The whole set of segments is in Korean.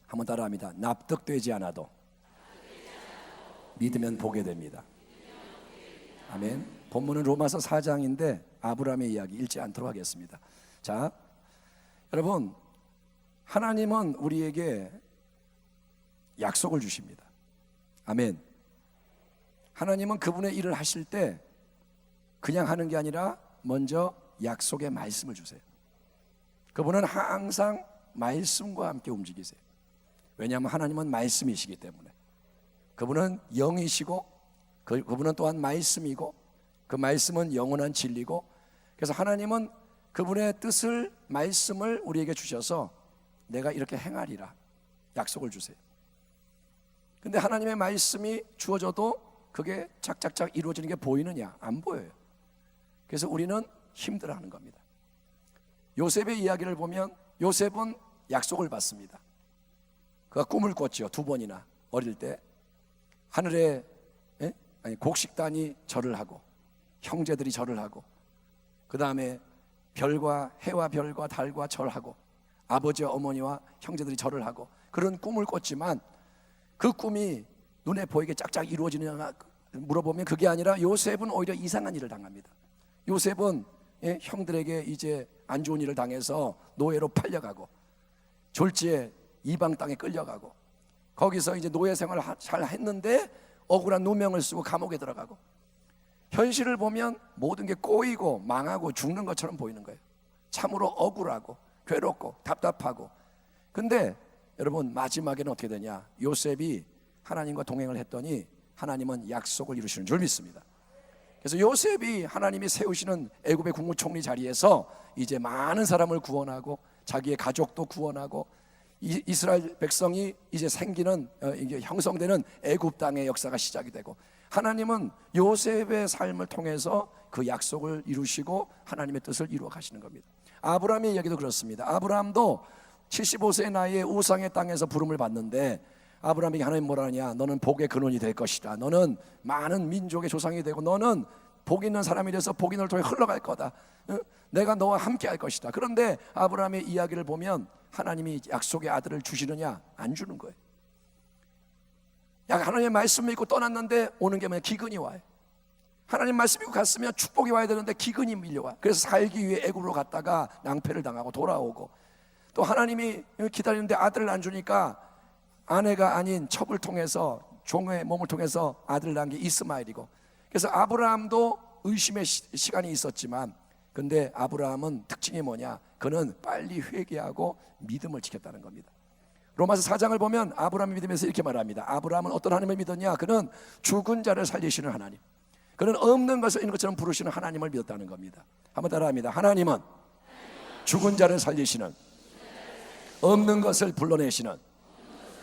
한번 따라합니다. 납득되지 않아도 믿으면 보게 됩니다. 아멘. 본문은 로마서 4장인데 아브라함의 이야기 읽지 않도록 하겠습니다. 자, 여러분, 하나님은 우리에게 약속을 주십니다. 아멘. 하나님은 그분의 일을 하실 때 그냥 하는 게 아니라 먼저 약속의 말씀을 주세요. 그분은 항상 말씀과 함께 움직이세요. 왜냐하면 하나님은 말씀이시기 때문에. 그분은 영이시고 그분은 또한 말씀이고 그 말씀은 영원한 진리고, 그래서 하나님은 그분의 뜻을, 말씀을 우리에게 주셔서 내가 이렇게 행하리라 약속을 주세요. 근데 하나님의 말씀이 주어져도 그게 착착착 이루어지는 게 보이느냐? 안 보여요. 그래서 우리는 힘들어하는 겁니다. 요셉의 이야기를 보면 요셉은 약속을 받습니다. 그가 꿈을 꿨죠. 2번이나 어릴 때. 하늘에 곡식단이 절을 하고 형제들이 절을 하고, 그 다음에 별과 해와 별과 달과 절하고 아버지와 어머니와 형제들이 절을 하고, 그런 꿈을 꿨지만 그 꿈이 눈에 보이게 짝짝 이루어지느냐 물어보면 그게 아니라 요셉은 오히려 이상한 일을 당합니다. 요셉은 형들에게 이제 안 좋은 일을 당해서 노예로 팔려가고, 졸지에 이방 땅에 끌려가고, 거기서 이제 노예 생활을 잘 했는데 억울한 누명을 쓰고 감옥에 들어가고, 현실을 보면 모든 게 꼬이고 망하고 죽는 것처럼 보이는 거예요. 참으로 억울하고 괴롭고 답답하고. 근데 여러분, 마지막에는 어떻게 되냐? 요셉이 하나님과 동행을 했더니 하나님은 약속을 이루시는 줄 믿습니다. 그래서 요셉이 하나님이 세우시는 애굽의 국무총리 자리에서 이제 많은 사람을 구원하고 자기의 가족도 구원하고, 이스라엘 백성이 이제 생기는, 이게 형성되는 애굽 땅의 역사가 시작이 되고, 하나님은 요셉의 삶을 통해서 그 약속을 이루시고 하나님의 뜻을 이루어 가시는 겁니다. 아브라함의 이야기도 그렇습니다. 아브라함도 75세의 나이에 우상의 땅에서 부름을 받는데 아브라함에게 하나님 뭐라 하냐? 너는 복의 근원이 될 것이다. 너는 많은 민족의 조상이 되고 너는 복 있는 사람이 돼서 복이 너를 통해 흘러갈 거다. 내가 너와 함께 할 것이다. 그런데 아브라함의 이야기를 보면 하나님이 약속의 아들을 주시느냐? 안 주는 거예요. 하나님의 말씀 믿고 떠났는데 오는 게 뭐냐? 기근이 와요. 하나님 말씀 믿고 갔으면 축복이 와야 되는데 기근이 밀려와. 그래서 살기 위해 애굽으로 갔다가 낭패를 당하고 돌아오고, 또 하나님이 기다리는데 아들을 안 주니까 아내가 아닌 첩을 통해서, 종의 몸을 통해서 아들을 낳은 게 이스마엘이고, 그래서 아브라함도 의심의 시간이 있었지만, 근데 아브라함은 특징이 뭐냐? 그는 빨리 회개하고 믿음을 지켰다는 겁니다. 로마서 4장을 보면 아브라함의 믿음에서 이렇게 말합니다. 아브라함은 어떤 하나님을 믿었냐? 그는 죽은 자를 살리시는 하나님, 그는 없는 것을 있는 것처럼 부르시는 하나님을 믿었다는 겁니다. 한번 따라합니다. 하나님은 죽은 자를 살리시는, 없는 것을 불러내시는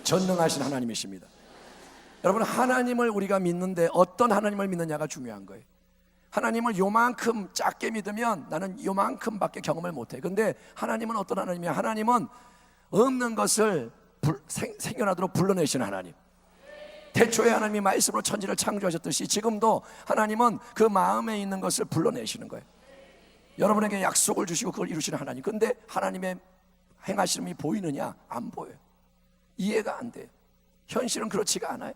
전능하신 하나님이십니다. 여러분, 하나님을 우리가 믿는데 어떤 하나님을 믿느냐가 중요한 거예요. 하나님을 요만큼 작게 믿으면 나는 요만큼밖에 경험을 못해. 근데 하나님은 어떤 하나님이야? 하나님은 없는 것을 생겨나도록 불러내시는 하나님. 태초에 하나님이 말씀으로 천지를 창조하셨듯이 지금도 하나님은 그 마음에 있는 것을 불러내시는 거예요. 여러분에게 약속을 주시고 그걸 이루시는 하나님. 근데 하나님의 행하심이 보이느냐? 안 보여요. 이해가 안 돼요. 현실은 그렇지가 않아요.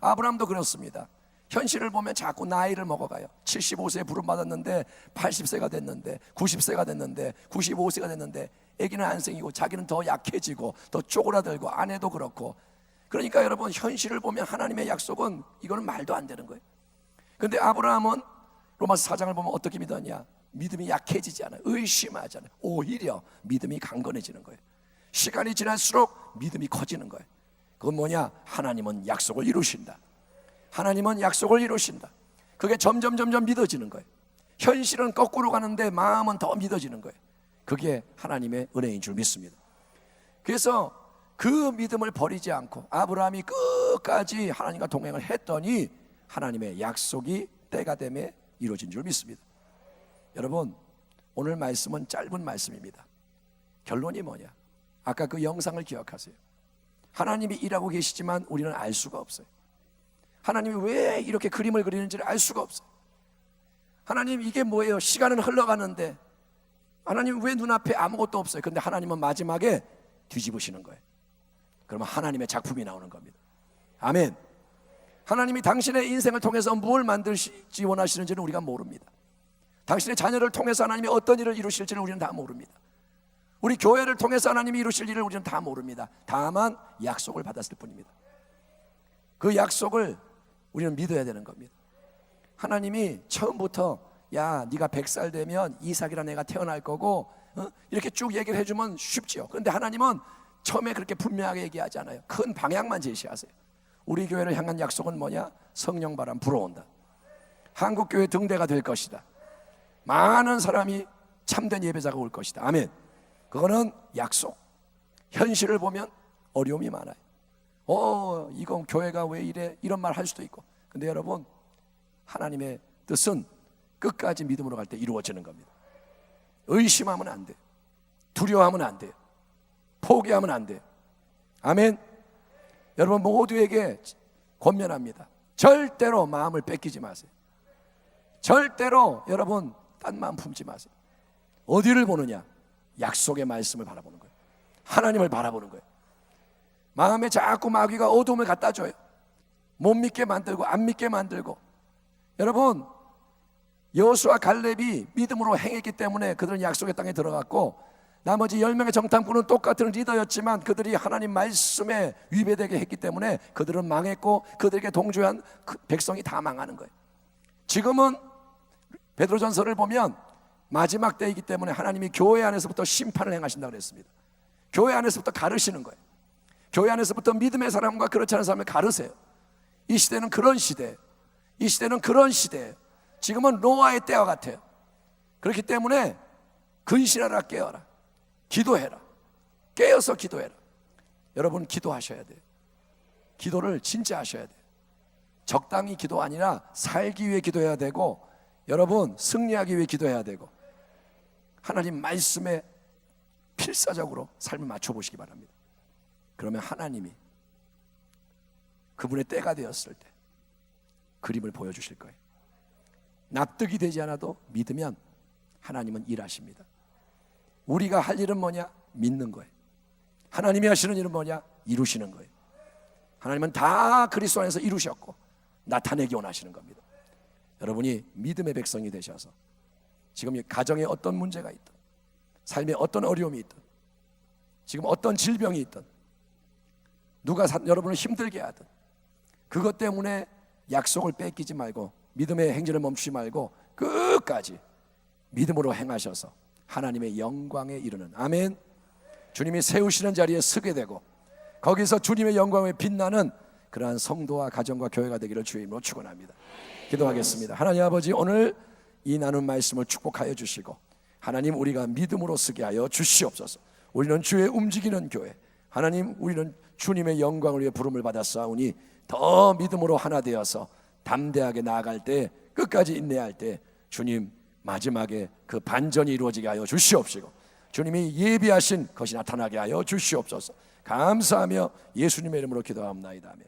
아브라함도 그렇습니다. 현실을 보면 자꾸 나이를 먹어가요. 75세에 부름받았는데 80세가 됐는데 90세가 됐는데 95세가 됐는데 아기는 안 생기고 자기는 더 약해지고 더 쪼그라들고, 아내도 그렇고. 그러니까 여러분, 현실을 보면 하나님의 약속은 이거는 말도 안 되는 거예요. 근데 아브라함은 로마서 4장을 보면 어떻게 믿었냐? 믿음이 약해지지 않아요. 의심하지 않아요. 오히려 믿음이 강건해지는 거예요. 시간이 지날수록 믿음이 커지는 거예요. 그건 뭐냐? 하나님은 약속을 이루신다. 하나님은 약속을 이루신다. 그게 점점 믿어지는 거예요. 현실은 거꾸로 가는데 마음은 더 믿어지는 거예요. 그게 하나님의 은혜인 줄 믿습니다. 그래서 그 믿음을 버리지 않고 아브라함이 끝까지 하나님과 동행을 했더니 하나님의 약속이 때가 되매 이루어진 줄 믿습니다. 여러분, 오늘 말씀은 짧은 말씀입니다. 결론이 뭐냐? 아까 그 영상을 기억하세요. 하나님이 일하고 계시지만 우리는 알 수가 없어요. 하나님이 왜 이렇게 그림을 그리는지를 알 수가 없어요. 하나님, 이게 뭐예요? 시간은 흘러가는데 하나님 왜 눈앞에 아무것도 없어요? 근데 하나님은 마지막에 뒤집으시는 거예요. 그러면 하나님의 작품이 나오는 겁니다. 아멘. 하나님이 당신의 인생을 통해서 뭘 만들지 원하시는지는 우리가 모릅니다. 당신의 자녀를 통해서 하나님이 어떤 일을 이루실지는 우리는 다 모릅니다. 우리 교회를 통해서 하나님이 이루실 일을 우리는 다 모릅니다. 다만 약속을 받았을 뿐입니다. 그 약속을 우리는 믿어야 되는 겁니다. 하나님이 처음부터 야 네가 100살 되면 이삭이라는 애가 태어날 거고 이렇게 쭉 얘기를 해주면 쉽지요. 그런데 하나님은 처음에 그렇게 분명하게 얘기하지 않아요. 큰 방향만 제시하세요. 우리 교회를 향한 약속은 뭐냐? 성령 바람 불어온다. 한국교회 등대가 될 것이다. 많은 사람이 참된 예배자가 올 것이다. 아멘. 그거는 약속. 현실을 보면 어려움이 많아요. 이건 교회가 왜 이래? 이런 말 할 수도 있고. 근데 여러분, 하나님의 뜻은 끝까지 믿음으로 갈 때 이루어지는 겁니다. 의심하면 안 돼요. 두려워하면 안 돼요. 포기하면 안 돼요. 아멘. 여러분 모두에게 권면합니다. 절대로 마음을 뺏기지 마세요. 절대로 여러분 딴 마음 품지 마세요. 어디를 보느냐? 약속의 말씀을 바라보는 거예요. 하나님을 바라보는 거예요. 마음에 자꾸 마귀가 어두움을 갖다 줘요. 못 믿게 만들고 안 믿게 만들고. 여러분 여호수아 갈렙이 믿음으로 행했기 때문에 그들은 약속의 땅에 들어갔고, 나머지 10명의 정탐꾼은 똑같은 리더였지만 그들이 하나님 말씀에 위배되게 했기 때문에 그들은 망했고, 그들에게 동조한 백성이 다 망하는 거예요. 지금은 베드로전서를 보면 마지막 때이기 때문에 하나님이 교회 안에서부터 심판을 행하신다고 그랬습니다. 교회 안에서부터 가르시는 거예요. 교회 안에서부터 믿음의 사람과 그렇지 않은 사람을 가르세요. 이 시대는 그런 시대예요. 이 시대는 그런 시대예요. 지금은 노아의 때와 같아요. 그렇기 때문에 근신하라, 깨어라, 기도해라, 깨어서 기도해라. 여러분 기도하셔야 돼요. 기도를 진짜 하셔야 돼요. 적당히 기도 아니라 살기 위해 기도해야 되고, 여러분 승리하기 위해 기도해야 되고, 하나님 말씀에 필사적으로 삶을 맞춰보시기 바랍니다. 그러면 하나님이 그분의 때가 되었을 때 그림을 보여주실 거예요. 납득이 되지 않아도 믿으면 하나님은 일하십니다. 우리가 할 일은 뭐냐? 믿는 거예요. 하나님이 하시는 일은 뭐냐? 이루시는 거예요. 하나님은 다 그리스도 안에서 이루셨고 나타내기 원하시는 겁니다. 여러분이 믿음의 백성이 되셔서 지금 이 가정에 어떤 문제가 있든, 삶에 어떤 어려움이 있든, 지금 어떤 질병이 있든, 누가 여러분을 힘들게 하든, 그것 때문에 약속을 뺏기지 말고 믿음의 행진을 멈추지 말고 끝까지 믿음으로 행하셔서 하나님의 영광에 이르는, 아멘, 주님이 세우시는 자리에 서게 되고 거기서 주님의 영광에 빛나는 그러한 성도와 가정과 교회가 되기를 주의 이름으로 축원합니다. 기도하겠습니다. 하나님 아버지, 오늘 이 나눈 말씀을 축복하여 주시고 하나님, 우리가 믿음으로 서게 하여 주시옵소서. 우리는 주의 움직이는 교회, 하나님, 우리는 주님의 영광을 위해 부름을 받았사오니 더 믿음으로 하나 되어서 담대하게 나아갈 때, 끝까지 인내할 때 주님 마지막에 그 반전이 이루어지게 하여 주시옵시고 주님이 예비하신 것이 나타나게 하여 주시옵소서. 감사하며 예수님의 이름으로 기도합니다. 아멘.